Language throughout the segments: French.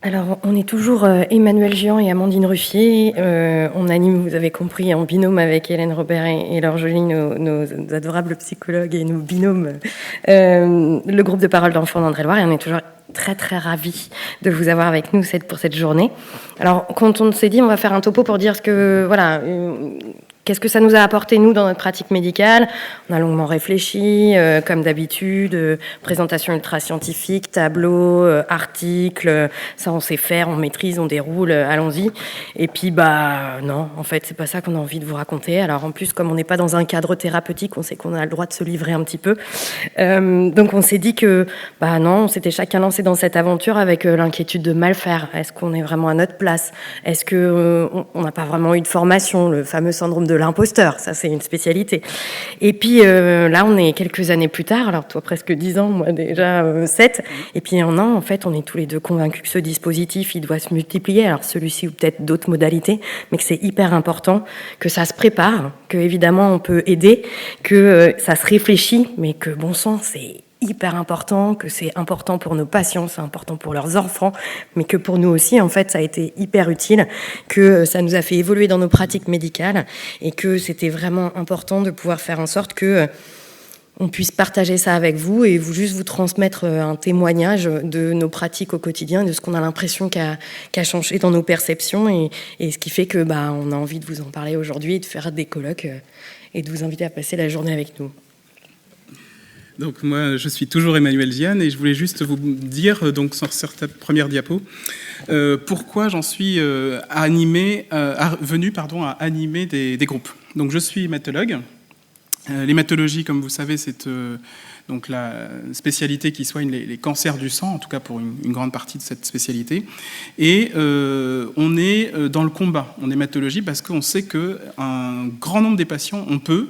Alors, on est toujours Emmanuel Gian et Amandine Ruffier. On anime, vous avez compris, en binôme avec Hélène Robert et Laure Joly, nos adorables psychologues et nos binômes, le groupe de parole d'enfants d'Indre-et-Loire. Et on est toujours très très ravis de vous avoir avec nous pour cette journée. Alors, quand on s'est dit, on va faire un topo pour dire ce que, voilà, qu'est-ce que ça nous a apporté, nous, dans notre pratique médicale? On a longuement réfléchi, comme d'habitude, présentation ultra-scientifique, tableau, articles, ça on sait faire, on maîtrise, on déroule, allons-y. Et puis, non, en fait, c'est pas ça qu'on a envie de vous raconter. Alors, en plus, comme on n'est pas dans un cadre thérapeutique, on sait qu'on a le droit de se livrer un petit peu. Donc, on s'est dit que, non, on s'était chacun lancé dans cette aventure avec l'inquiétude de mal faire. Est-ce qu'on est vraiment à notre place? Est-ce que on n'a pas vraiment eu de formation, le fameux syndrome de l'imposteur, ça c'est une spécialité. Et puis là on est quelques années plus tard, alors toi presque 10 ans, moi déjà 7, et puis en an en fait on est tous les deux convaincus que ce dispositif il doit se multiplier, alors celui-ci ou peut-être d'autres modalités, mais que c'est hyper important, que ça se prépare, que évidemment on peut aider, que ça se réfléchit, mais que bon sang c'est hyper important, que c'est important pour nos patients, c'est important pour leurs enfants, mais que pour nous aussi, en fait, ça a été hyper utile, que ça nous a fait évoluer dans nos pratiques médicales et que c'était vraiment important de pouvoir faire en sorte que on puisse partager ça avec vous et juste vous transmettre un témoignage de nos pratiques au quotidien, de ce qu'on a l'impression qu'a changé dans nos perceptions et ce qui fait que on a envie de vous en parler aujourd'hui et de faire des colloques et de vous inviter à passer la journée avec nous. Donc moi, je suis toujours Emmanuel Gian et je voulais juste vous dire, donc sur cette première diapo, pourquoi j'en suis venu à animer des groupes. Donc je suis hématologue. L'hématologie, comme vous savez, c'est donc la spécialité qui soigne les cancers du sang, en tout cas pour une grande partie de cette spécialité. Et on est dans le combat en hématologie parce qu'on sait qu'un grand nombre des patients, on peut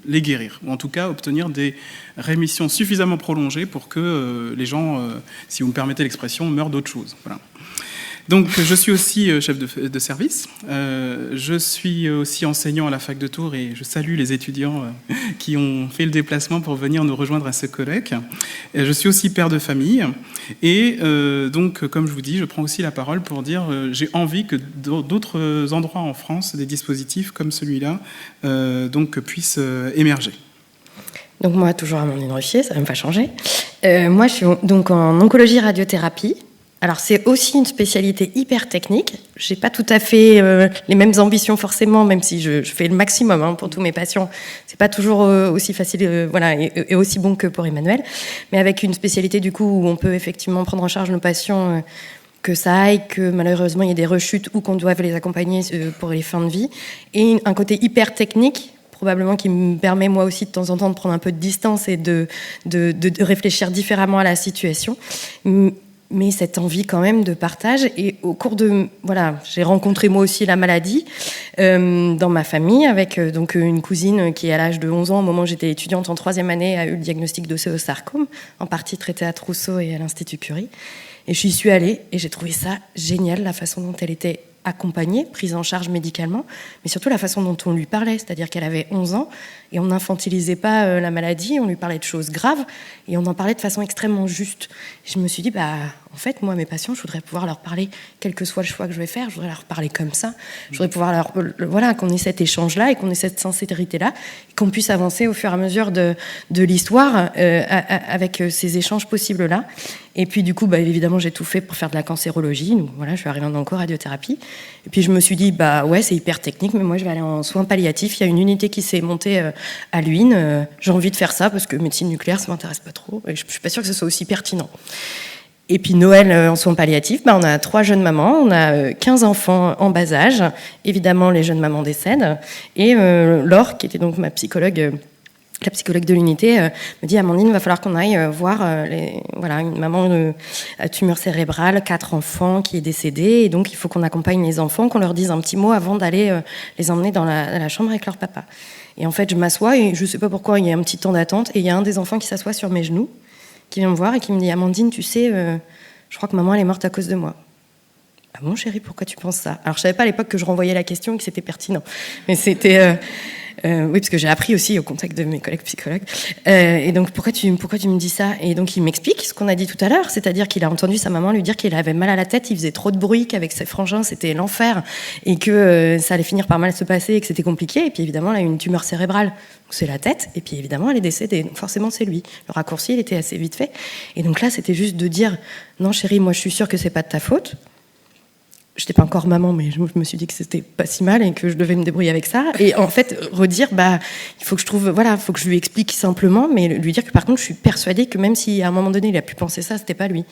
les guérir, ou en tout cas obtenir des rémissions suffisamment prolongées pour que les gens, si vous me permettez l'expression, meurent d'autre chose. Voilà. Donc je suis aussi chef de service, je suis aussi enseignant à la fac de Tours et je salue les étudiants qui ont fait le déplacement pour venir nous rejoindre à ce colloque. Je suis aussi père de famille et donc comme je vous dis, je prends aussi la parole pour dire j'ai envie que d'autres endroits en France, des dispositifs comme celui-là donc puissent émerger. Donc moi, toujours Amandine Ruffier, ça va même pas changer. Moi, je suis donc en oncologie radiothérapie. Alors c'est aussi une spécialité hyper technique. J'ai pas tout à fait les mêmes ambitions forcément, même si je fais le maximum pour tous mes patients. C'est pas toujours aussi facile, voilà, et aussi bon que pour Emmanuel. Mais avec une spécialité du coup où on peut effectivement prendre en charge nos patients, que ça aille, que malheureusement il y ait des rechutes ou qu'on doive les accompagner pour les fins de vie, et un côté hyper technique. Probablement qui me permet moi aussi de temps en temps de prendre un peu de distance et de réfléchir différemment à la situation. Mais cette envie quand même de partage. Et au cours de... Voilà, j'ai rencontré moi aussi la maladie dans ma famille avec donc une cousine qui, à l'âge de 11 ans, au moment où j'étais étudiante en 3e année, a eu le diagnostic d'océosarcome, en partie traité à Trousseau et à l'Institut Curie. Et je suis allée et j'ai trouvé ça génial, la façon dont elle était accompagnée, prise en charge médicalement, mais surtout la façon dont on lui parlait, c'est-à-dire qu'elle avait 11 ans et on n'infantilisait pas la maladie, on lui parlait de choses graves et on en parlait de façon extrêmement juste. Et je me suis dit, en fait, moi, mes patients, je voudrais pouvoir leur parler, quel que soit le choix que je vais faire, je voudrais leur parler comme ça, je voudrais pouvoir voilà, qu'on ait cet échange-là et qu'on ait cette sincérité-là, et qu'on puisse avancer au fur et à mesure de l'histoire avec ces échanges possibles-là. Et puis du coup, évidemment, j'ai tout fait pour faire de la cancérologie. Donc voilà, je suis arrivée en onco-radiothérapie. Et puis je me suis dit, ouais, c'est hyper technique, mais moi je vais aller en soins palliatifs. Il y a une unité qui s'est montée à Luynes. J'ai envie de faire ça parce que médecine nucléaire, ça m'intéresse pas trop. Et je suis pas sûre que ce soit aussi pertinent. Et puis Noël en soins palliatifs, on a 3 jeunes mamans, on a 15 enfants en bas âge. Évidemment, les jeunes mamans décèdent. Et Laure, qui était donc ma psychologue... La psychologue de l'unité me dit, Amandine, il va falloir qu'on aille voir une maman à tumeur cérébrale, 4 enfants qui est décédée, et donc il faut qu'on accompagne les enfants, qu'on leur dise un petit mot avant d'aller les emmener dans la chambre avec leur papa. Et en fait, je m'assois et je sais pas pourquoi, il y a un petit temps d'attente, et il y a un des enfants qui s'assoit sur mes genoux, qui vient me voir et qui me dit, Amandine, tu sais, je crois que maman elle est morte à cause de moi. Ah bon, chérie, pourquoi tu penses ça? Alors je savais pas à l'époque que je renvoyais la question et que c'était pertinent, mais c'était... Oui, parce que j'ai appris aussi au contact de mes collègues psychologues. Et donc, pourquoi tu me dis ça? Et donc, il m'explique ce qu'on a dit tout à l'heure, c'est-à-dire qu'il a entendu sa maman lui dire qu'il avait mal à la tête, il faisait trop de bruit, qu'avec ses frangins, c'était l'enfer, et que ça allait finir par mal se passer, et que c'était compliqué. Et puis, évidemment, il a eu une tumeur cérébrale. Donc, c'est la tête, et puis, évidemment, elle est décédée. Donc, forcément, c'est lui. Le raccourci, il était assez vite fait. Et donc là, c'était juste de dire, non, chérie, moi, je suis sûre que c'est pas de ta faute. Je n'étais pas encore maman, mais je me suis dit que c'était pas si mal et que je devais me débrouiller avec ça. Et en fait, redire, il faut que faut que je lui explique simplement, mais lui dire que par contre, je suis persuadée que même si à un moment donné, il a pu penser ça, c'était pas lui.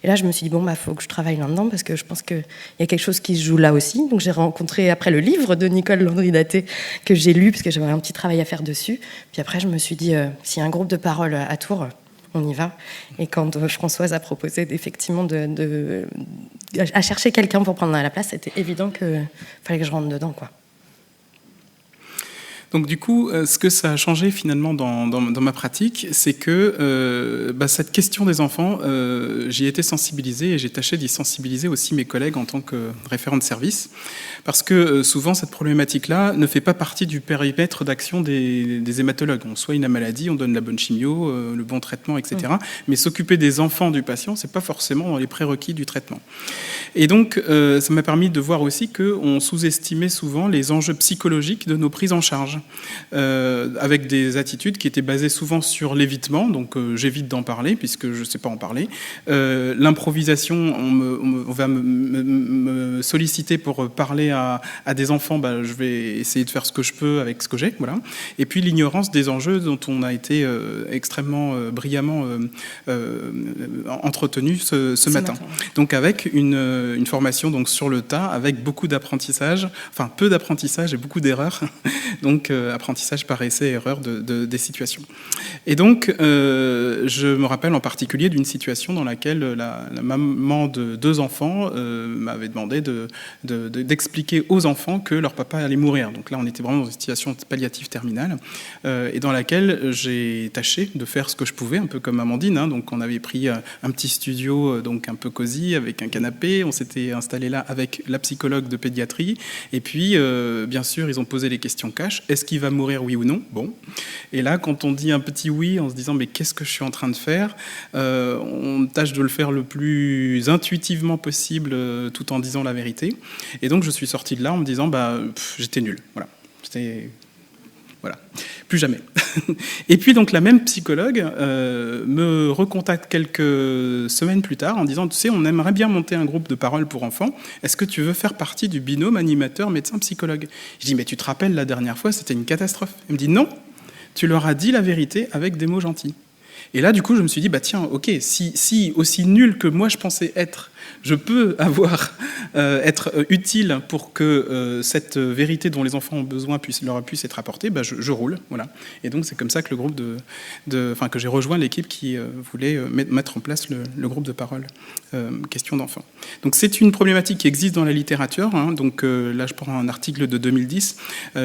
Et là, je me suis dit, faut que je travaille là-dedans parce que je pense qu'il y a quelque chose qui se joue là aussi. Donc, j'ai rencontré après le livre de Nicole Landry-Daté que j'ai lu parce que j'avais un petit travail à faire dessus. Puis après, je me suis dit, s'il y a un groupe de parole à Tours, on y va. Et quand Françoise a proposé effectivement à chercher quelqu'un pour prendre la place, c'était évident qu'il fallait que je rentre dedans, quoi. Donc du coup, ce que ça a changé finalement dans ma pratique, c'est que cette question des enfants, j'y ai été sensibilisé et j'ai tâché d'y sensibiliser aussi mes collègues en tant que référent de service, parce que souvent cette problématique-là ne fait pas partie du périmètre d'action des hématologues. On soigne la maladie, on donne la bonne chimio, le bon traitement, etc. Mais s'occuper des enfants du patient, c'est pas forcément dans les prérequis du traitement. Et donc, ça m'a permis de voir aussi qu'on sous-estimait souvent les enjeux psychologiques de nos prises en charge. Avec des attitudes qui étaient basées souvent sur l'évitement, donc j'évite d'en parler puisque je ne sais pas en parler. L'improvisation, on va me solliciter pour parler à des enfants, je vais essayer de faire ce que je peux avec ce que j'ai, voilà. Et puis l'ignorance des enjeux dont on a été extrêmement brillamment entretenu ce matin. Donc avec une formation donc sur le tas, avec beaucoup d'apprentissage, enfin peu d'apprentissage et beaucoup d'erreurs, donc apprentissage par essai et erreur des situations. Et donc, je me rappelle en particulier d'une situation dans laquelle la maman de 2 enfants m'avait demandé d'expliquer aux enfants que leur papa allait mourir. Donc là, on était vraiment dans une situation palliative terminale, et dans laquelle j'ai tâché de faire ce que je pouvais, un peu comme Amandine. Donc on avait pris un petit studio donc un peu cosy, avec un canapé, on s'était installé là avec la psychologue de pédiatrie, et puis, bien sûr, ils ont posé les questions cash. Est-ce qu'il va mourir, oui ou non? Bon. Et là, quand on dit un petit oui, en se disant mais qu'est-ce que je suis en train de faire, on tâche de le faire le plus intuitivement possible, tout en disant la vérité. Et donc, je suis sorti de là en me disant j'étais nul. Voilà. Plus jamais. Et puis donc la même psychologue me recontacte quelques semaines plus tard en disant, tu sais, on aimerait bien monter un groupe de parole pour enfants. Est-ce que tu veux faire partie du binôme animateur médecin-psychologue? Je dis, mais tu te rappelles la dernière fois, c'était une catastrophe. Elle me dit, non, tu leur as dit la vérité avec des mots gentils. Et là, du coup, je me suis dit, tiens, ok, si aussi nul que moi je pensais être, je peux être utile pour que cette vérité dont les enfants ont besoin leur puisse être apportée, je roule, voilà. Et donc c'est comme ça que le groupe que j'ai rejoint l'équipe qui voulait mettre en place le groupe de parole question d'enfants. Donc c'est une problématique qui existe dans la littérature. Donc là je prends un article de 2010.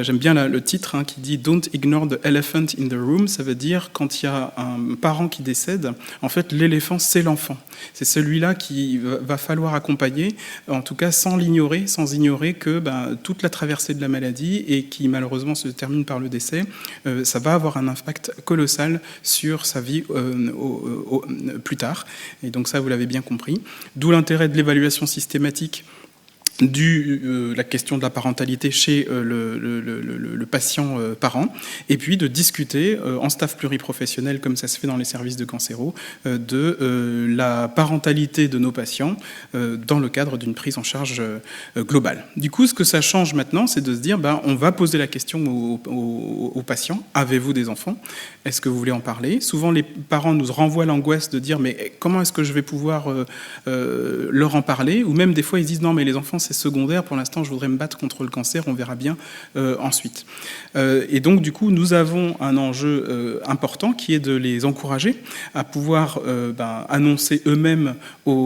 J'aime bien le titre qui dit Don't ignore the elephant in the room. Ça veut dire quand il y a un parent qui décède, en fait l'éléphant c'est l'enfant. C'est celui-là qui va falloir accompagner, en tout cas sans ignorer que toute la traversée de la maladie et qui malheureusement se termine par le décès, ça va avoir un impact colossal sur sa vie plus tard. Et donc ça, vous l'avez bien compris. D'où l'intérêt de l'évaluation systématique la question de la parentalité chez le patient parent, et puis de discuter en staff pluriprofessionnel, comme ça se fait dans les services de cancéro, de la parentalité de nos patients dans le cadre d'une prise en charge globale. Du coup, ce que ça change maintenant, c'est de se dire, on va poser la question aux patients, avez-vous des enfants? Est-ce que vous voulez en parler? Souvent, les parents nous renvoient l'angoisse de dire, mais comment est-ce que je vais pouvoir leur en parler? Ou même des fois, ils disent, non, mais les enfants, c'est secondaire, pour l'instant je voudrais me battre contre le cancer, on verra bien ensuite. Et donc du coup nous avons un enjeu important qui est de les encourager à pouvoir annoncer eux-mêmes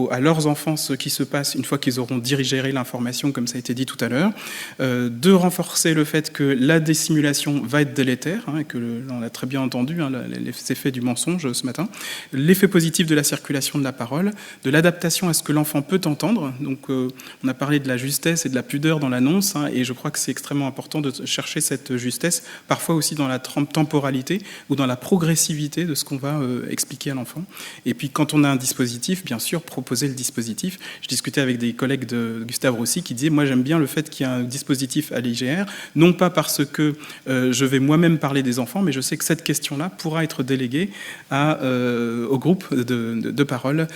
à leurs enfants ce qui se passe une fois qu'ils auront digéré l'information, comme ça a été dit tout à l'heure, de renforcer le fait que la dissimulation va être délétère, et que on l'a très bien entendu, les effets du mensonge ce matin, l'effet positif de la circulation de la parole, de l'adaptation à ce que l'enfant peut entendre. Donc on a parlé de la justesse et de la pudeur dans l'annonce, hein, et je crois que c'est extrêmement important de chercher cette justesse, parfois aussi dans la temporalité ou dans la progressivité de ce qu'on va expliquer à l'enfant. Et puis quand on a un dispositif, bien sûr, proposer le dispositif. Je discutais avec des collègues de Gustave Roussy qui disaient, moi j'aime bien le fait qu'il y ait un dispositif à l'IGR, non pas parce que je vais moi-même parler des enfants, mais je sais que cette question-là pourra être déléguée au groupe de parole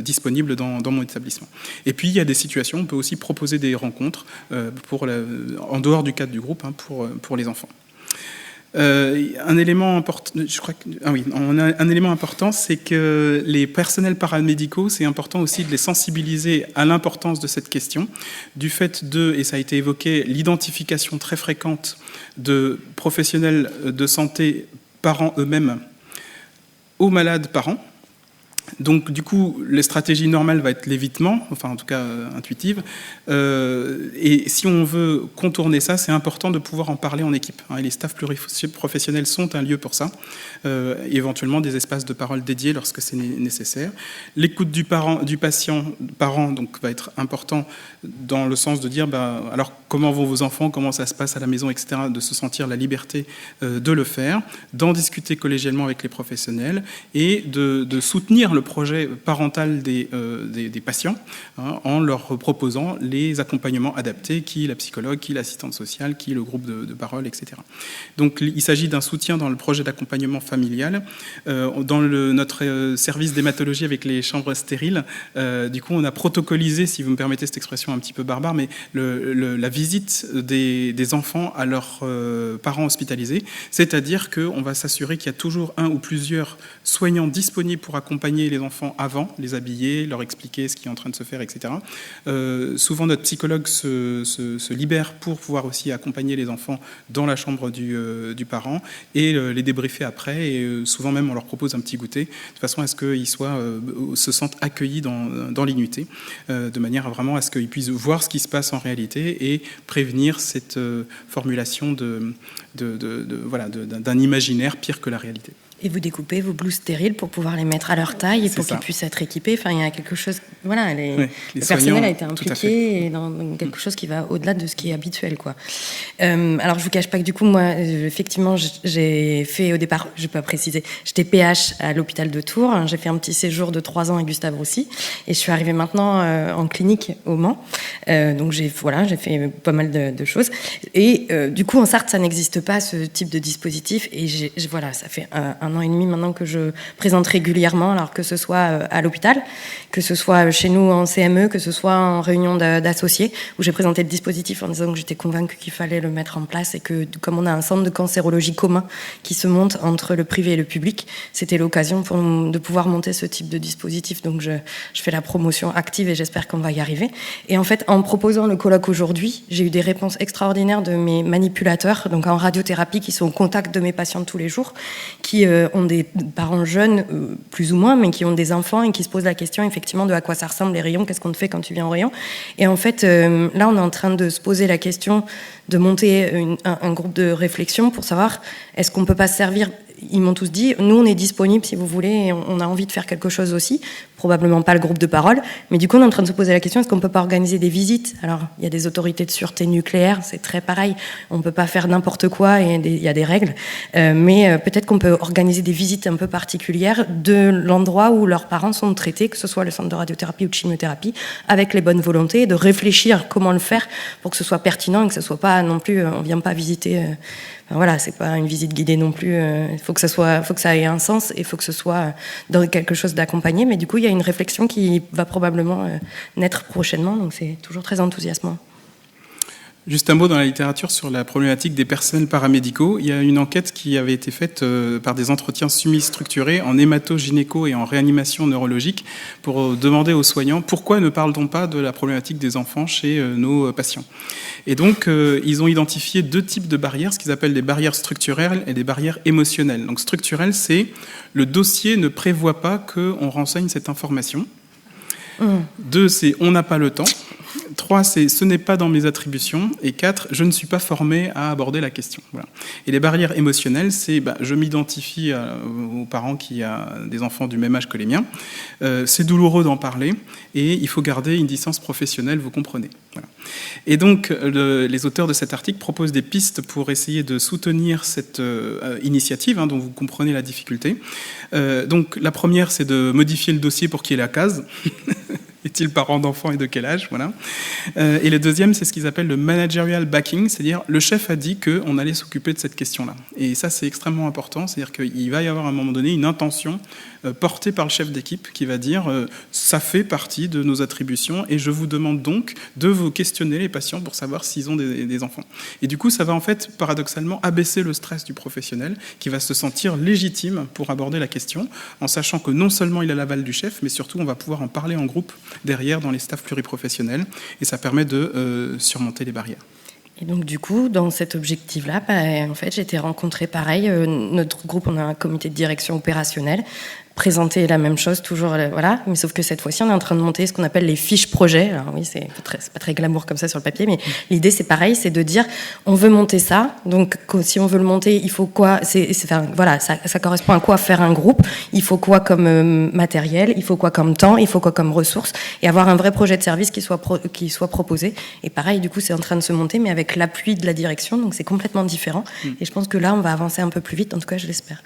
disponible dans mon établissement. Et puis il y a des situations, on peut aussi proposer des rencontres en dehors du cadre du groupe, hein, pour les enfants. Un élément important, c'est que les personnels paramédicaux, c'est important aussi de les sensibiliser à l'importance de cette question, du fait et ça a été évoqué, l'identification très fréquente de professionnels de santé, parents eux-mêmes, aux malades parents. Donc, du coup, la stratégie normale va être l'évitement, enfin, en tout cas, intuitive. Et si on veut contourner ça, c'est important de pouvoir en parler en équipe. Hein, et les staffs pluriprofessionnels sont un lieu pour ça. Éventuellement, des espaces de parole dédiés lorsque c'est nécessaire. L'écoute du patient, donc, va être important dans le sens de dire, alors, comment vont vos enfants, comment ça se passe à la maison, etc., de se sentir la liberté de le faire, d'en discuter collégialement avec les professionnels et de soutenir le projet parental des patients, hein, en leur proposant les accompagnements adaptés, qui la psychologue, qui l'assistante sociale, qui le groupe de parole, etc. Donc il s'agit d'un soutien dans le projet d'accompagnement familial. Dans notre service d'hématologie avec les chambres stériles, du coup on a protocolisé, si vous me permettez cette expression un petit peu barbare, mais la visite des enfants à leurs parents hospitalisés, c'est-à-dire qu'on va s'assurer qu'il y a toujours un ou plusieurs soignants disponibles pour accompagner les enfants avant, les habiller, leur expliquer ce qui est en train de se faire, etc. Souvent, notre psychologue se libère pour pouvoir aussi accompagner les enfants dans la chambre du parent et les débriefer après. Et souvent même, on leur propose un petit goûter, de façon à ce qu'ils se sentent accueillis dans l'inuité, de manière vraiment à ce qu'ils puissent voir ce qui se passe en réalité et prévenir cette formulation d'un imaginaire pire que la réalité. Et vous découpez vos blouses stériles pour pouvoir les mettre à leur taille et pour qu'ils puissent être équipés. Enfin, il y a quelque chose... Voilà, le personnel a été impliqué dans quelque chose qui va au-delà de ce qui est habituel, quoi. Alors, je vous cache pas que du coup, moi, effectivement, j'ai fait au départ, je peux pas préciser, j'étais PH à l'hôpital de Tours. J'ai fait un petit séjour de 3 ans à Gustave Roussy. Et je suis arrivée maintenant en clinique au Mans. Donc, j'ai fait pas mal de choses. Et du coup, en Sarthe, ça n'existe pas, ce type de dispositif. Et ça fait un an et demi maintenant que je présente régulièrement, alors que ce soit à l'hôpital, que ce soit chez nous en CME, que ce soit en réunion d'associés, où j'ai présenté le dispositif en disant que j'étais convaincue qu'il fallait le mettre en place et que, comme on a un centre de cancérologie commun qui se monte entre le privé et le public, c'était l'occasion pour nous de pouvoir monter ce type de dispositif. Donc je fais la promotion active et j'espère qu'on va y arriver. Et en fait, en proposant le colloque aujourd'hui, j'ai eu des réponses extraordinaires de mes manipulateurs, donc en radiothérapie, qui sont au contact de mes patients tous les jours, qui ont des parents jeunes, plus ou moins, mais qui ont des enfants et qui se posent la question effectivement de à quoi ça ressemble les rayons, qu'est-ce qu'on te fait quand tu viens au rayon. Et en fait, là, on est en train de se poser la question de monter un groupe de réflexion pour savoir est-ce qu'on peut pas se servir. Ils m'ont tous dit, nous on est disponibles si vous voulez, et on a envie de faire quelque chose aussi, probablement pas le groupe de parole, mais du coup on est en train de se poser la question, est-ce qu'on peut pas organiser des visites? Alors il y a des autorités de sûreté nucléaire, c'est très pareil, on peut pas faire n'importe quoi et il y a des règles, mais peut-être qu'on peut organiser des visites un peu particulières de l'endroit où leurs parents sont traités, que ce soit le centre de radiothérapie ou de chimiothérapie, avec les bonnes volontés, de réfléchir comment le faire pour que ce soit pertinent et que ce soit pas non plus, on vient pas visiter... Voilà, c'est pas une visite guidée non plus. Il faut que ça ait un sens et il faut que ce soit dans quelque chose d'accompagné. Mais du coup, il y a une réflexion qui va probablement naître prochainement. Donc, c'est toujours très enthousiasmant. Juste un mot dans la littérature sur la problématique des personnels paramédicaux. Il y a une enquête qui avait été faite par des entretiens semi-structurés en hémato-gynéco et en réanimation neurologique pour demander aux soignants pourquoi ne parle-t-on pas de la problématique des enfants chez nos patients. Et donc, ils ont identifié 2 types de barrières, ce qu'ils appellent des barrières structurelles et des barrières émotionnelles. Donc, structurelles, c'est le dossier ne prévoit pas qu'on renseigne cette information. 2, c'est on n'a pas le temps. 3, c'est ce n'est pas dans mes attributions. Et 4, je ne suis pas formé à aborder la question. Voilà. Et les barrières émotionnelles, c'est je m'identifie aux parents qui ont des enfants du même âge que les miens. C'est douloureux d'en parler et il faut garder une distance professionnelle, vous comprenez. Voilà. Et donc, les auteurs de cet article proposent des pistes pour essayer de soutenir cette initiative, dont vous comprenez la difficulté. Donc, la première, c'est de modifier le dossier pour qu'il y ait la case. Est-il parent d'enfant et de quel âge, voilà. Et le deuxième, c'est ce qu'ils appellent le managerial backing, c'est-à-dire le chef a dit qu'on allait s'occuper de cette question-là. Et ça, c'est extrêmement important, c'est-à-dire qu'il va y avoir à un moment donné une intention portée par le chef d'équipe qui va dire ça fait partie de nos attributions et je vous demande donc de vous questionner les patients pour savoir s'ils ont des enfants. Et du coup, ça va en fait, paradoxalement, abaisser le stress du professionnel qui va se sentir légitime pour aborder la question en sachant que non seulement il a l'aval du chef, mais surtout on va pouvoir en parler en groupe derrière dans les staffs pluriprofessionnels et ça permet de surmonter les barrières. Et donc du coup, dans cet objectif-là, en fait, j'ai été rencontrée pareil. Notre groupe, on a un comité de direction opérationnelle, présenter la même chose, toujours, voilà. Mais sauf que cette fois-ci, on est en train de monter ce qu'on appelle les fiches projets. Alors oui, c'est pas très glamour comme ça sur le papier, mais l'idée, c'est pareil, c'est de dire, on veut monter ça. Donc, si on veut le monter, il faut quoi voilà, ça correspond à quoi faire un groupe. Il faut quoi comme matériel, il faut quoi comme temps, il faut quoi comme ressources, et avoir un vrai projet de service qui soit proposé. Et pareil, du coup, c'est en train de se monter, mais avec l'appui de la direction. Donc, c'est complètement différent. Et je pense que là, on va avancer un peu plus vite. En tout cas, je l'espère.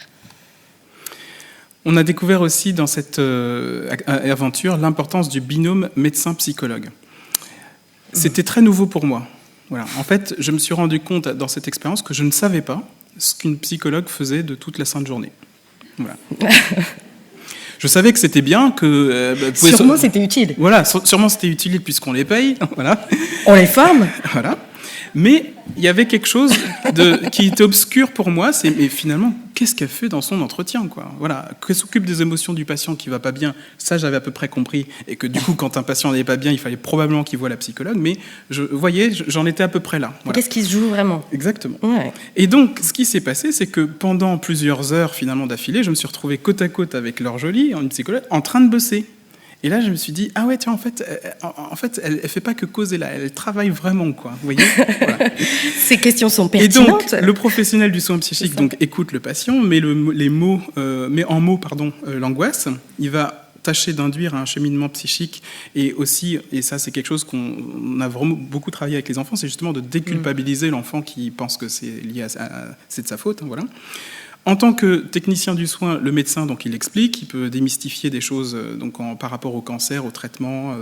On a découvert aussi dans cette aventure l'importance du binôme médecin-psychologue. C'était très nouveau pour moi. Voilà. En fait, je me suis rendu compte dans cette expérience que je ne savais pas ce qu'une psychologue faisait de toute la sainte journée. Voilà. Je savais que c'était bien, que... sûrement c'était utile. Voilà, sûrement c'était utile puisqu'on les paye. Voilà. On les forme. Voilà. Mais il y avait quelque chose qui était obscur pour moi, mais finalement, qu'est-ce qu'elle fait dans son entretien, quoi ? Voilà, qu'elle s'occupe des émotions du patient qui va pas bien, ça j'avais à peu près compris, et que du coup, quand un patient n'allait pas bien, il fallait probablement qu'il voie la psychologue, mais j'en étais à peu près là. Voilà. Qu'est-ce qui se joue vraiment ? Exactement. Ouais. Et donc, ce qui s'est passé, c'est que pendant plusieurs heures, finalement, d'affilée, je me suis retrouvé côte à côte avec Laure Joly, une psychologue, en train de bosser. Et là, je me suis dit, ah ouais, tiens, en fait, elle fait pas que causer là, elle travaille vraiment, quoi. Vous voyez ? Voilà. Ces questions sont pertinentes. Et donc, le professionnel du soin psychique écoute le patient, met en mots l'angoisse. Il va tâcher d'induire un cheminement psychique et aussi, et ça c'est quelque chose qu'on a vraiment beaucoup travaillé avec les enfants, c'est justement de déculpabiliser l'enfant qui pense que c'est lié c'est de sa faute, voilà. En tant que technicien du soin, le médecin, donc, il explique, il peut démystifier des choses par rapport au cancer, au traitement,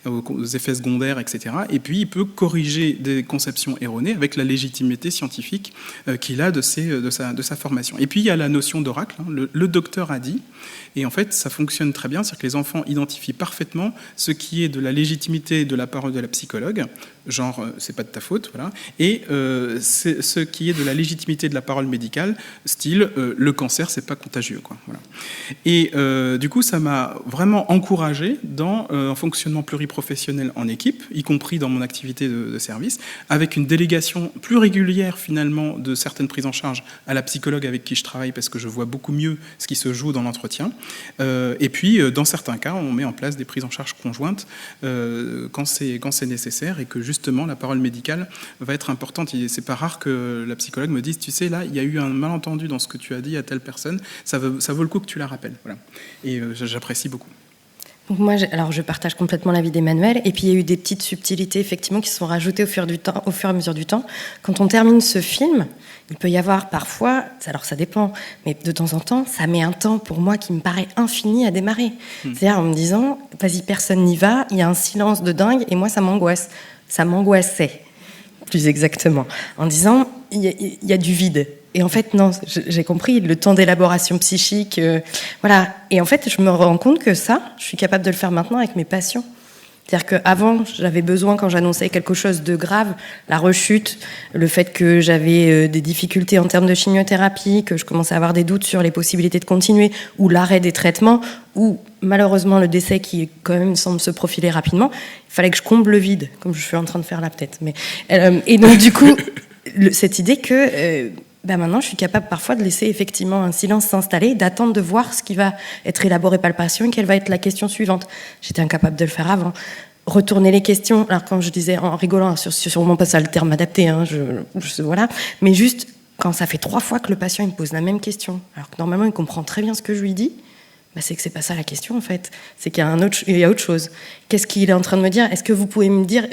aux effets secondaires, etc. Et puis, il peut corriger des conceptions erronées avec la légitimité scientifique qu'il a de sa formation. Et puis, il y a la notion d'oracle. Le docteur a dit, et en fait, ça fonctionne très bien, c'est-à-dire que les enfants identifient parfaitement ce qui est de la légitimité de la parole de la psychologue, genre, c'est pas de ta faute, voilà, et c'est ce qui est de la légitimité de la parole médicale, style, le cancer, c'est pas contagieux, quoi. Voilà. Et du coup, ça m'a vraiment encouragé dans un fonctionnement pluriprofessionnel en équipe, y compris dans mon activité de service, avec une délégation plus régulière, finalement, de certaines prises en charge à la psychologue avec qui je travaille, parce que je vois beaucoup mieux ce qui se joue dans l'entretien. Et puis, dans certains cas, on met en place des prises en charge conjointes quand c'est nécessaire et que justement la parole médicale va être importante. C'est pas rare que la psychologue me dise, tu sais, là, il y a eu un malentendu dans ce que tu as dit à telle personne, ça vaut le coup que tu la rappelles. Voilà. Et j'apprécie beaucoup. Donc moi, je partage complètement l'avis d'Emmanuel. Et puis, il y a eu des petites subtilités, effectivement, qui se sont rajoutées au fur et à mesure du temps. Quand on termine ce film, il peut y avoir parfois, alors ça dépend, mais de temps en temps, ça met un temps pour moi qui me paraît infini à démarrer. C'est-à-dire en me disant, vas-y, personne n'y va, il y a un silence de dingue, et moi, ça m'angoisse. Ça m'angoissait, plus exactement, en disant, il y a du vide. Et en fait, non, j'ai compris, le temps d'élaboration psychique, voilà. Et en fait, je me rends compte que ça, je suis capable de le faire maintenant avec mes patients. C'est-à-dire qu'avant, j'avais besoin, quand j'annonçais quelque chose de grave, la rechute, le fait que j'avais des difficultés en termes de chimiothérapie, que je commençais à avoir des doutes sur les possibilités de continuer, ou l'arrêt des traitements, ou malheureusement le décès qui quand même semble se profiler rapidement, il fallait que je comble le vide, comme je suis en train de faire là peut-être. Et donc du coup, cette idée que... maintenant, je suis capable parfois de laisser effectivement un silence s'installer, d'attendre de voir ce qui va être élaboré par le patient et quelle va être la question suivante. J'étais incapable de le faire avant. Retourner les questions, alors comme je disais en rigolant, sûrement pas ça le terme adapté, voilà, mais juste quand ça fait 3 fois que le patient il me pose la même question, alors que normalement il comprend très bien ce que je lui dis, c'est que c'est pas ça la question en fait, c'est qu'il y a autre chose. Qu'est-ce qu'il est en train de me dire? Est-ce que vous pouvez me dire,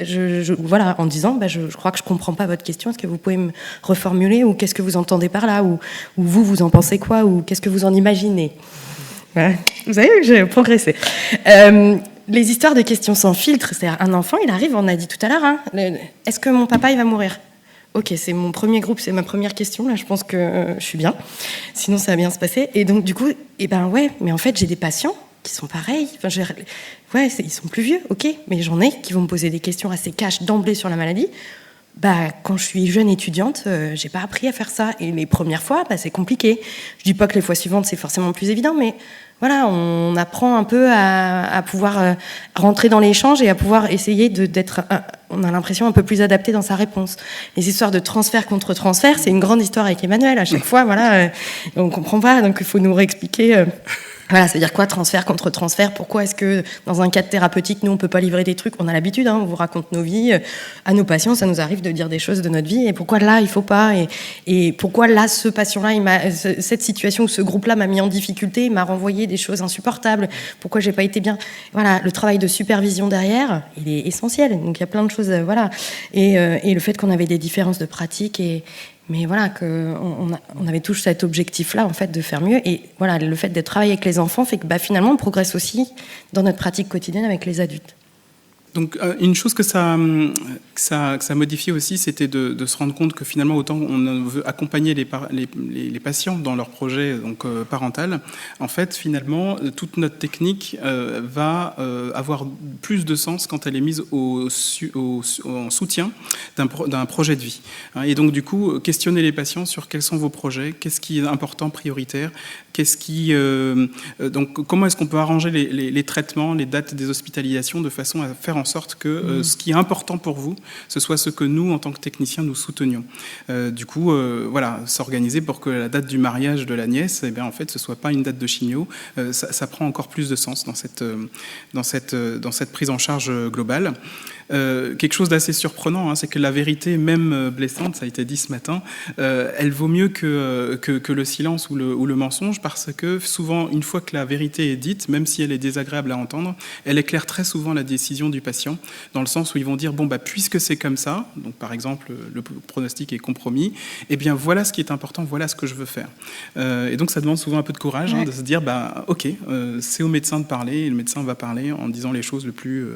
voilà, en disant, je crois que je comprends pas votre question, est-ce que vous pouvez me reformuler, ou qu'est-ce que vous entendez par là, ou vous en pensez quoi, ou qu'est-ce que vous en imaginez? Voilà. Vous avez vu que j'ai progressé. Les histoires de questions sans filtre, c'est un enfant, il arrive, on a dit tout à l'heure, est-ce que mon papa il va mourir? Ok, c'est mon premier groupe, c'est ma première question, là je pense que je suis bien, sinon ça va bien se passer. Et donc du coup, ouais, mais en fait j'ai des patients qui sont pareils, ils sont plus vieux, ok, mais j'en ai qui vont me poser des questions assez cash d'emblée sur la maladie. Quand je suis jeune étudiante, j'ai pas appris à faire ça, et les premières fois, c'est compliqué. Je dis pas que les fois suivantes c'est forcément plus évident, mais voilà, on apprend un peu à pouvoir rentrer dans l'échange et à pouvoir essayer d'être, on a l'impression, un peu plus adapté dans sa réponse. Les histoires de transfert contre transfert, c'est une grande histoire avec Emmanuel. À chaque fois, voilà, on comprend pas, donc il faut nous réexpliquer. Voilà, ça veut dire quoi, transfert contre transfert? Pourquoi est-ce que dans un cadre thérapeutique, nous, on peut pas livrer des trucs? On a l'habitude, on vous raconte nos vies. À nos patients, ça nous arrive de dire des choses de notre vie. Et pourquoi là, il faut pas? Et pourquoi là, ce patient-là, cette situation ou ce groupe-là m'a mis en difficulté, il m'a renvoyé des choses insupportables? Pourquoi j'ai pas été bien? Voilà, le travail de supervision derrière, il est essentiel. Donc il y a plein de choses, voilà. Et le fait qu'on avait des différences de pratique mais voilà, qu'on avait tous cet objectif-là, en fait, de faire mieux. Et voilà, le fait de travailler avec les enfants fait que finalement, on progresse aussi dans notre pratique quotidienne avec les adultes. Donc, une chose que ça modifiait aussi, c'était de se rendre compte que finalement, autant on veut accompagner les patients dans leur projet parental, en fait, finalement, toute notre technique va avoir plus de sens quand elle est mise en soutien d'un projet de vie. Et donc, du coup, questionner les patients sur quels sont vos projets, qu'est-ce qui est important, prioritaire, donc, comment est-ce qu'on peut arranger les traitements, les dates des hospitalisations de façon à faire en sorte que ce qui est important pour vous, ce soit ce que nous, en tant que techniciens, nous soutenions. Du coup, voilà, s'organiser pour que la date du mariage de la nièce, en fait, ce soit pas une date de chimio. Ça prend encore plus de sens dans cette prise en charge globale. Quelque chose d'assez surprenant, c'est que la vérité, même blessante, ça a été dit ce matin, elle vaut mieux que le silence ou le mensonge, parce que souvent, une fois que la vérité est dite, même si elle est désagréable à entendre, elle éclaire très souvent la décision du patient, dans le sens où ils vont dire, puisque c'est comme ça, donc par exemple, le pronostic est compromis, voilà ce qui est important, voilà ce que je veux faire. Et donc, ça demande souvent un peu de courage, de se dire, ok, c'est au médecin de parler, et le médecin va parler en disant les choses le plus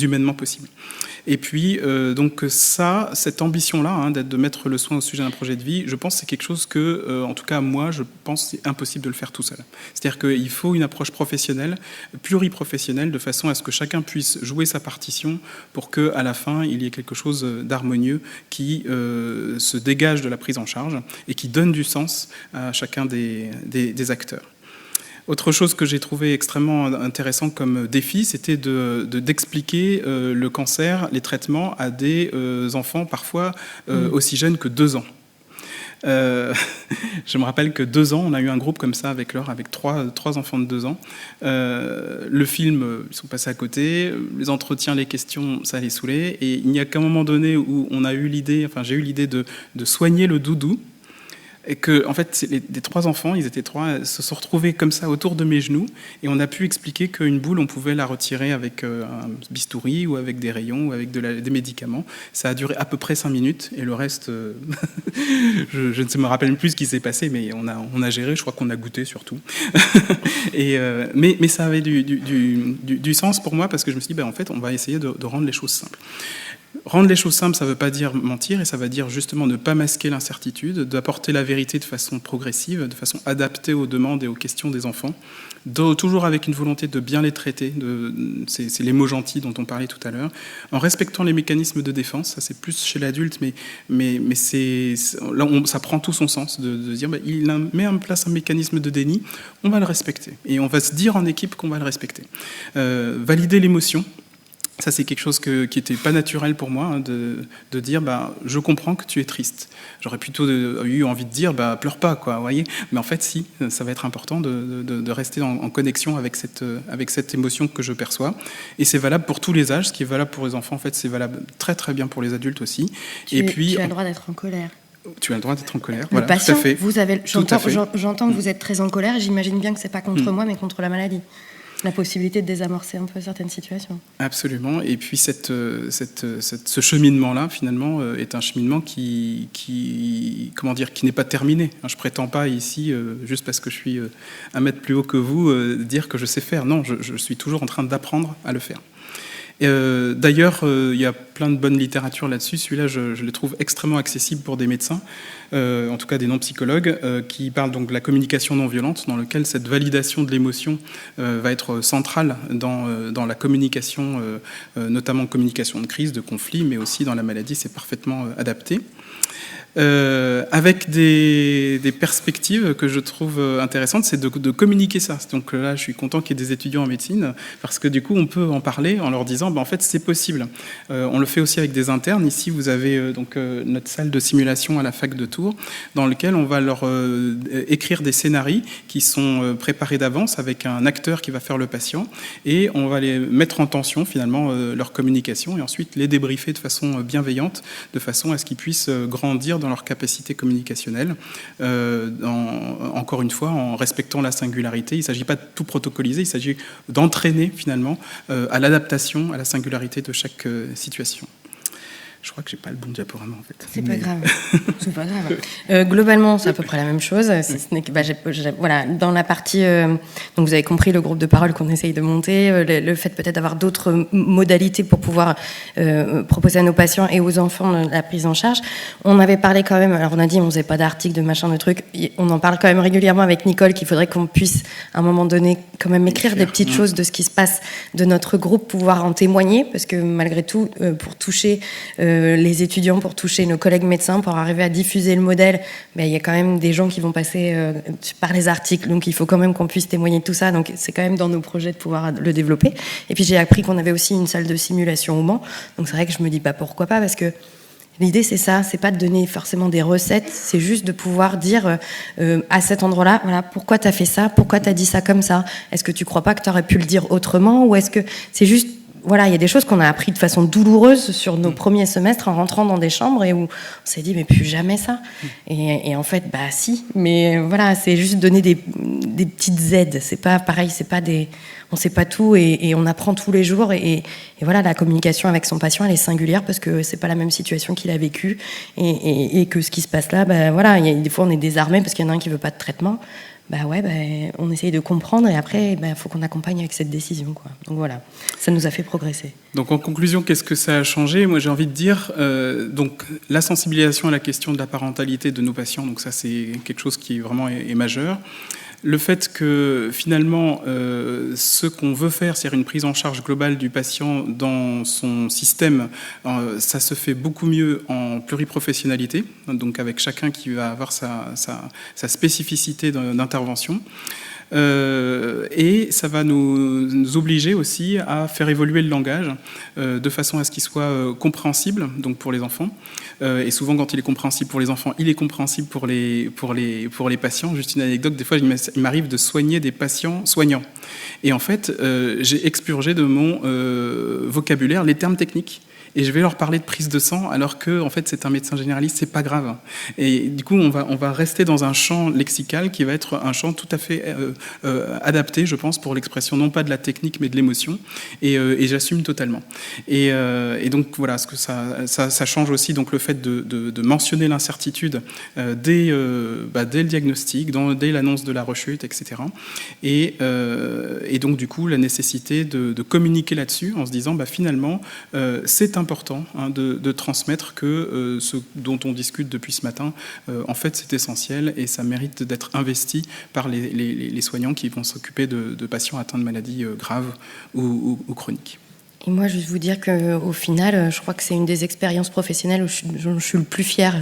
humainement possible. Et puis, donc cette ambition-là, de mettre le soin au sujet d'un projet de vie, je pense que c'est quelque chose que, en tout cas, moi, je pense que c'est impossible de le faire tout seul. C'est-à-dire qu'il faut une approche professionnelle, pluriprofessionnelle, de façon à ce que chacun puisse jouer sa partition pour qu'à la fin, il y ait quelque chose d'harmonieux qui se dégage de la prise en charge et qui donne du sens à chacun des acteurs. Autre chose que j'ai trouvé extrêmement intéressant comme défi, c'était d'expliquer le cancer, les traitements à des enfants parfois aussi jeunes que 2 ans. Je me rappelle que 2 ans, on a eu un groupe comme ça avec trois enfants de 2 ans. Le film, ils sont passés à côté. Les entretiens, les questions, ça les saoulait. Et il n'y a qu'à un moment donné où j'ai eu l'idée de soigner le doudou. Et que, en fait, les 3 enfants, ils étaient 3, se sont retrouvés comme ça autour de mes genoux, et on a pu expliquer qu'une boule, on pouvait la retirer avec un bistouri ou avec des rayons ou avec des médicaments. Ça a duré à peu près 5 minutes, et le reste, je ne me rappelle plus ce qui s'est passé, mais on a géré. Je crois qu'on a goûté surtout. Mais ça avait du sens pour moi, parce que je me suis dit, en fait, on va essayer de rendre les choses simples. Rendre les choses simples, ça ne veut pas dire mentir, et ça veut dire justement ne pas masquer l'incertitude, d'apporter la vérité de façon progressive, de façon adaptée aux demandes et aux questions des enfants, toujours avec une volonté de bien les traiter, c'est les mots gentils dont on parlait tout à l'heure, en respectant les mécanismes de défense. Ça, c'est plus chez l'adulte, mais là, ça prend tout son sens de dire, il met en place un mécanisme de déni, on va le respecter, et on va se dire en équipe qu'on va le respecter. Valider l'émotion. Ça, c'est quelque chose qui n'était pas naturel pour moi, de dire je comprends que tu es triste. J'aurais plutôt eu envie de dire pleure pas, quoi, vous voyez. Mais en fait, si, ça va être important de rester en connexion avec cette émotion que je perçois. Et c'est valable pour tous les âges. Ce qui est valable pour les enfants, en fait, c'est valable très très bien pour les adultes aussi. Tu as le droit d'être en colère. Tu as le droit d'être en colère. Le patient, tout à fait. J'entends que vous êtes très en colère. J'imagine bien que c'est pas contre moi, mais contre la maladie. La possibilité de désamorcer un peu certaines situations. Absolument. Et puis ce cheminement-là, finalement, est un cheminement qui n'est pas terminé. Je prétends pas ici, juste parce que je suis un mètre plus haut que vous, dire que je sais faire. Non, je suis toujours en train d'apprendre à le faire. D'ailleurs, il y a plein de bonnes littératures là-dessus. Celui-là, je le trouve extrêmement accessible pour des médecins, en tout cas des non-psychologues, qui parlent donc de la communication non violente, dans lequel cette validation de l'émotion va être centrale dans la communication, notamment communication de crise, de conflit, mais aussi dans la maladie, c'est parfaitement adapté. Avec des perspectives que je trouve intéressantes, c'est de communiquer ça. Donc là, je suis content qu'il y ait des étudiants en médecine, parce que du coup, on peut en parler en leur disant, en fait, c'est possible. On le fait aussi avec des internes. Ici, vous avez notre salle de simulation à la fac de Tours, dans lequel on va leur écrire des scénarios qui sont préparés d'avance avec un acteur qui va faire le patient, et on va les mettre en tension, finalement, leur communication, et ensuite les débriefer de façon bienveillante, de façon à ce qu'ils puissent grandir dans leur capacité communicationnelle, encore une fois, en respectant la singularité. Il ne s'agit pas de tout protocoliser, il s'agit d'entraîner finalement à l'adaptation, à la singularité de chaque situation. Je crois que j'ai pas le bon diaporama en fait. C'est pas grave. C'est pas grave. Globalement, c'est à peu près la même chose. Si ce n'est que, voilà, dans la partie, donc vous avez compris le groupe de parole qu'on essaye de monter, le fait peut-être d'avoir d'autres modalités pour pouvoir proposer à nos patients et aux enfants la prise en charge. On avait parlé quand même. Alors on a dit on faisait pas d'articles, de machin, de trucs. On en parle quand même régulièrement avec Nicole qu'il faudrait qu'on puisse à un moment donné quand même écrire des petites choses de ce qui se passe de notre groupe, pouvoir en témoigner, parce que malgré tout, pour toucher les étudiants, pour toucher nos collègues médecins, pour arriver à diffuser le modèle, il y a quand même des gens qui vont passer par les articles, donc il faut quand même qu'on puisse témoigner de tout ça, donc c'est quand même dans nos projets de pouvoir le développer. Et puis j'ai appris qu'on avait aussi une salle de simulation au Mans, donc c'est vrai que je me dis pourquoi pas, parce que l'idée c'est ça, c'est pas de donner forcément des recettes, c'est juste de pouvoir dire à cet endroit-là, voilà, pourquoi t'as fait ça, pourquoi t'as dit ça comme ça, est-ce que tu crois pas que t'aurais pu le dire autrement, ou est-ce que c'est juste... Voilà, il y a des choses qu'on a appris de façon douloureuse sur nos premiers semestres en rentrant dans des chambres et où on s'est dit mais plus jamais ça. Et en fait, si. Mais voilà, c'est juste donner des petites aides. C'est pas pareil, on sait pas tout et on apprend tous les jours. Et voilà, la communication avec son patient, elle est singulière parce que c'est pas la même situation qu'il a vécue et que ce qui se passe là, voilà, des fois on est désarmé parce qu'il y en a un qui veut pas de traitement. On essaye de comprendre et après, faut qu'on accompagne avec cette décision, quoi. Donc voilà, ça nous a fait progresser. Donc en conclusion, qu'est-ce que ça a changé ? Moi, j'ai envie de dire, donc la sensibilisation à la question de la parentalité de nos patients, donc ça c'est quelque chose qui vraiment est majeur. Le fait que finalement, ce qu'on veut faire, c'est-à-dire une prise en charge globale du patient dans son système, ça se fait beaucoup mieux en pluriprofessionnalité, donc avec chacun qui va avoir sa spécificité d'intervention. Et ça va nous obliger aussi à faire évoluer le langage de façon à ce qu'il soit compréhensible, donc pour les enfants. Et souvent, quand il est compréhensible pour les enfants, il est compréhensible pour les patients. Juste une anecdote, des fois, il m'arrive de soigner des patients soignants. Et en fait, j'ai expurgé de mon vocabulaire les termes techniques. Et je vais leur parler de prise de sang alors que en fait c'est un médecin généraliste, c'est pas grave. Et du coup on va rester dans un champ lexical qui va être un champ tout à fait adapté, je pense, pour l'expression non pas de la technique mais de l'émotion. Et j'assume totalement. Et donc voilà, ce que ça change aussi donc le fait de mentionner l'incertitude dès le diagnostic, dès l'annonce de la rechute, etc. Et donc du coup la nécessité de communiquer là-dessus en se disant finalement c'est important de transmettre que ce dont on discute depuis ce matin, en fait, c'est essentiel et ça mérite d'être investi par les soignants qui vont s'occuper de patients atteints de maladies graves ou chroniques. Et moi, juste vous dire qu'au final, je crois que c'est une des expériences professionnelles où je suis le plus fière,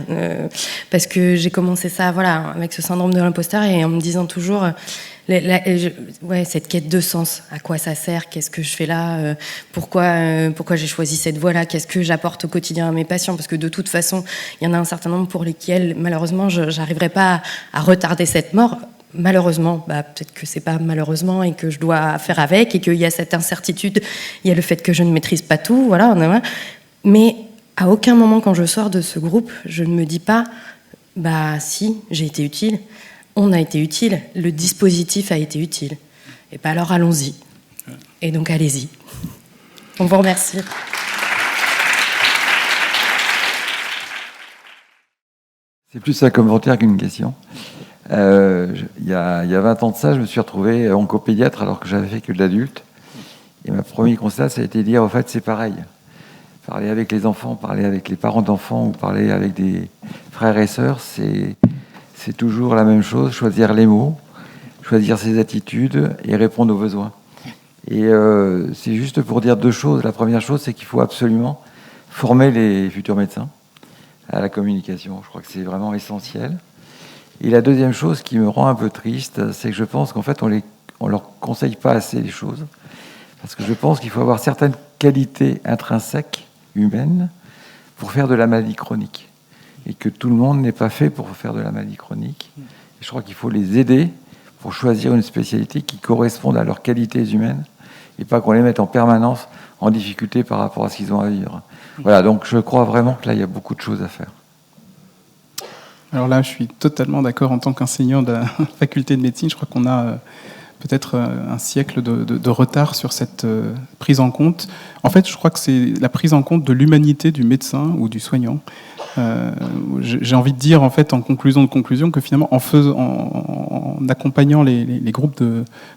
parce que j'ai commencé ça, voilà, avec ce syndrome de l'imposteur et en me disant toujours, cette quête de sens, à quoi ça sert, qu'est-ce que je fais là, pourquoi j'ai choisi cette voie-là, qu'est-ce que j'apporte au quotidien à mes patients, parce que de toute façon, il y en a un certain nombre pour lesquels, malheureusement, je n'arriverai pas à retarder cette mort. Malheureusement, peut-être que c'est pas malheureusement et que je dois faire avec et qu'il y a cette incertitude, il y a le fait que je ne maîtrise pas tout, voilà. Mais à aucun moment quand je sors de ce groupe, je ne me dis pas, si, j'ai été utile, on a été utile, le dispositif a été utile. Et alors allons-y. Et donc allez-y. On vous remercie. C'est plus un commentaire qu'une question. Il y a 20 ans de ça, je me suis retrouvé oncopédiatre alors que j'avais fait que de l'adulte. Et mon premier constat, ça a été de dire, en fait, c'est pareil. Parler avec les enfants, parler avec les parents d'enfants ou parler avec des frères et sœurs, c'est toujours la même chose. Choisir les mots, choisir ses attitudes et répondre aux besoins. Et c'est juste pour dire deux choses. La première chose, c'est qu'il faut absolument former les futurs médecins à la communication. Je crois que c'est vraiment essentiel. Et la deuxième chose qui me rend un peu triste, c'est que je pense qu'en fait, on leur conseille pas assez les choses. Parce que je pense qu'il faut avoir certaines qualités intrinsèques, humaines, pour faire de la maladie chronique. Et que tout le monde n'est pas fait pour faire de la maladie chronique. Et je crois qu'il faut les aider pour choisir une spécialité qui corresponde à leurs qualités humaines et pas qu'on les mette en permanence en difficulté par rapport à ce qu'ils ont à vivre. Voilà, donc je crois vraiment que là, il y a beaucoup de choses à faire. Alors là, je suis totalement d'accord en tant qu'enseignant de la faculté de médecine. Je crois qu'on a peut-être un siècle de retard sur cette prise en compte. En fait, je crois que c'est la prise en compte de l'humanité du médecin ou du soignant. J'ai envie de dire, en fait, en conclusion, que finalement, en accompagnant les groupes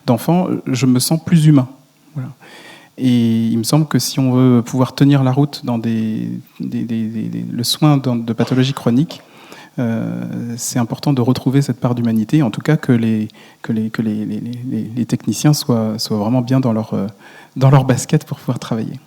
d'enfants, je me sens plus humain. Voilà. Et il me semble que si on veut pouvoir tenir la route dans le soin de pathologies chroniques, c'est important de retrouver cette part d'humanité, en tout cas que les techniciens soient vraiment bien dans leur basket pour pouvoir travailler.